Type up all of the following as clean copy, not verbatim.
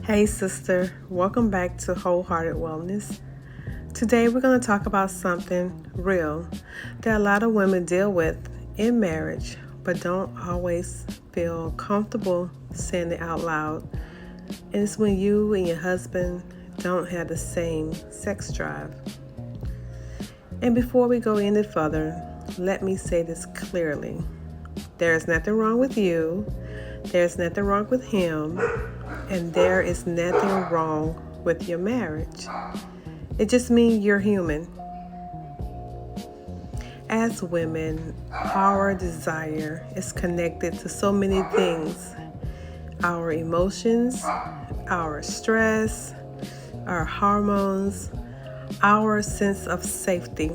Hey sister, welcome back to Wholehearted Wellness. Today we're going to talk about something real that a lot of women deal with in marriage but don't always feel comfortable saying it out loud. And it's when you and your husband don't have the same sex drive. And before we go any further, let me say this clearly. There's nothing wrong with you. There's nothing wrong with him. And there is nothing wrong with your marriage. It just means you're human. As women, our desire is connected to so many things. Our emotions, our stress, our hormones, our sense of safety,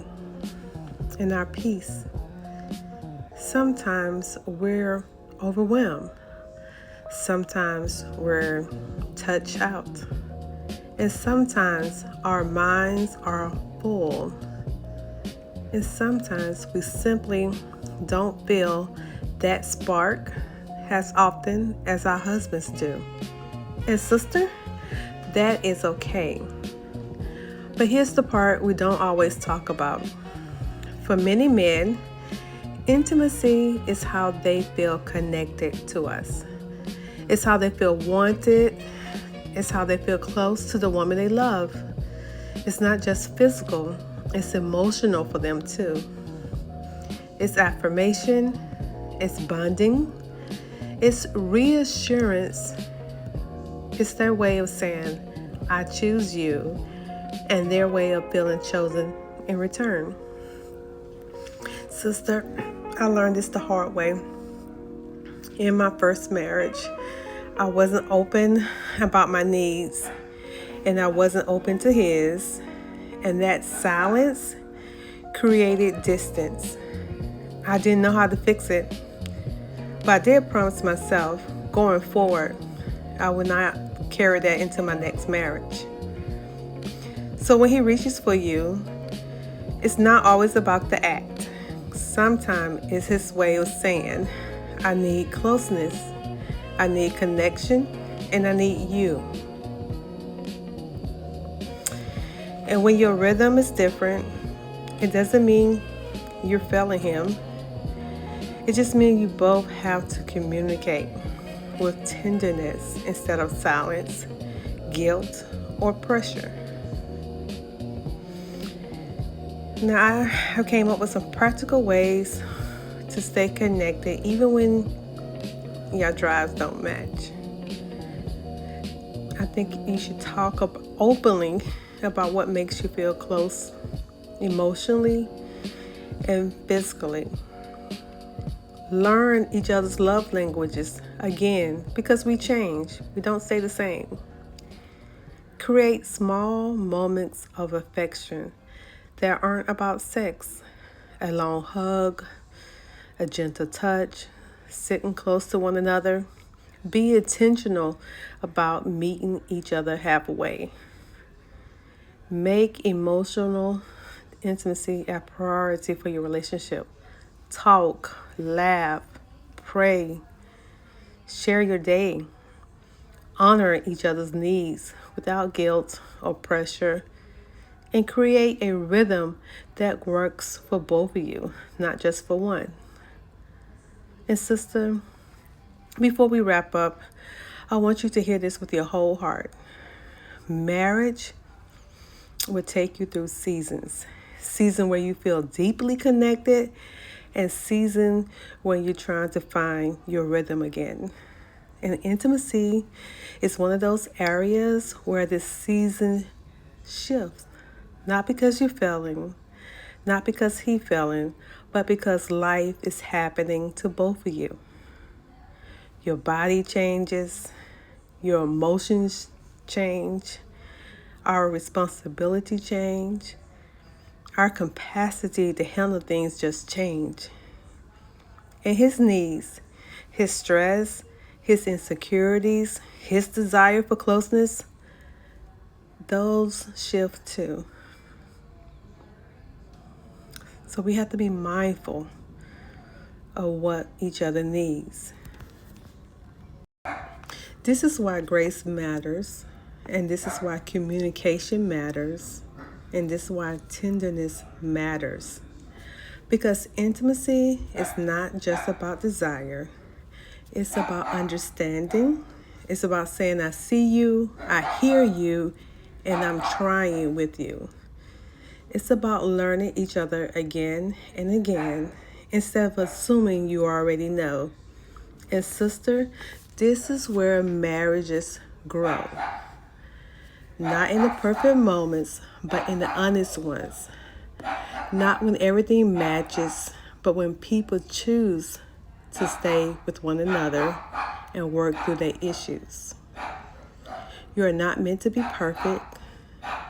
and our peace. Sometimes we're overwhelmed. Sometimes we're touched out. And sometimes our minds are full. And sometimes we simply don't feel that spark as often as our husbands do. And sister, that is okay. But here's the part we don't always talk about. For many men, intimacy is how they feel connected to us. It's how they feel wanted. It's how they feel close to the woman they love. It's not just physical, it's emotional for them too. It's affirmation, it's bonding, it's reassurance. It's their way of saying, I choose you, and their way of feeling chosen in return. Sister, I learned this the hard way. In my first marriage, I wasn't open about my needs, and I wasn't open to his, and that silence created distance. I didn't know how to fix it, but I did promise myself going forward, I would not carry that into my next marriage. So when he reaches for you, it's not always about the act. Sometimes it's his way of saying, I need closeness, I need connection, and I need you. And when your rhythm is different, it doesn't mean you're failing him. It just means you both have to communicate with tenderness instead of silence, guilt, or pressure. Now, I came up with some practical ways to stay connected even when your drives don't match. I think you should talk openly about what makes you feel close emotionally and physically. Learn each other's love languages again, because we change. We don't stay the same. Create small moments of affection that aren't about sex. A long hug, a gentle touch, sitting close to one another. Be intentional about meeting each other halfway. Make emotional intimacy a priority for your relationship. Talk, laugh, pray, share your day. Honor each other's needs without guilt or pressure. And create a rhythm that works for both of you, not just for one. And sister, before we wrap up, I want you to hear this with your whole heart. Marriage will take you through seasons. Season where you feel deeply connected, and season when you're trying to find your rhythm again. And intimacy is one of those areas where this season shifts. Not because you're failing, not because he's failing, but because life is happening to both of you. Your body changes, your emotions change, our responsibility change, our capacity to handle things just change. And his needs, his stress, his insecurities, his desire for closeness, those shift too. So we have to be mindful of what each other needs. This is why grace matters, and this is why communication matters, and this is why tenderness matters. Because intimacy is not just about desire, it's about understanding. It's about saying, I see you, I hear you, and I'm trying with you. It's about learning each other again and again instead of assuming you already know. And sister, this is where marriages grow. Not in the perfect moments, but in the honest ones. Not when everything matches, but when people choose to stay with one another and work through their issues. You are not meant to be perfect.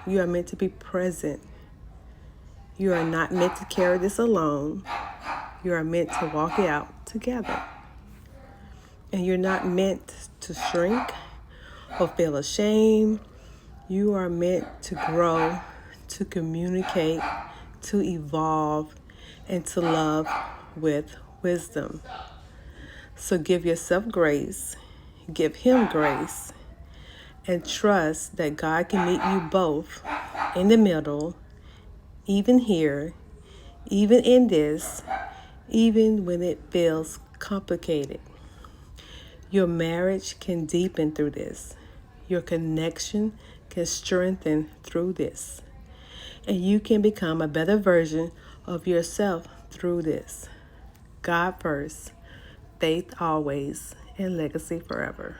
You are meant to be present. You are not meant to carry this alone. You are meant to walk it out together. And you're not meant to shrink or feel ashamed. You are meant to grow, to communicate, to evolve, and to love with wisdom. So give yourself grace, give him grace, and trust that God can meet you both in the middle, even here, even in this, even when it feels complicated. Your marriage can deepen through this. Your connection can strengthen through this. And you can become a better version of yourself through this. God first, faith always, and legacy forever.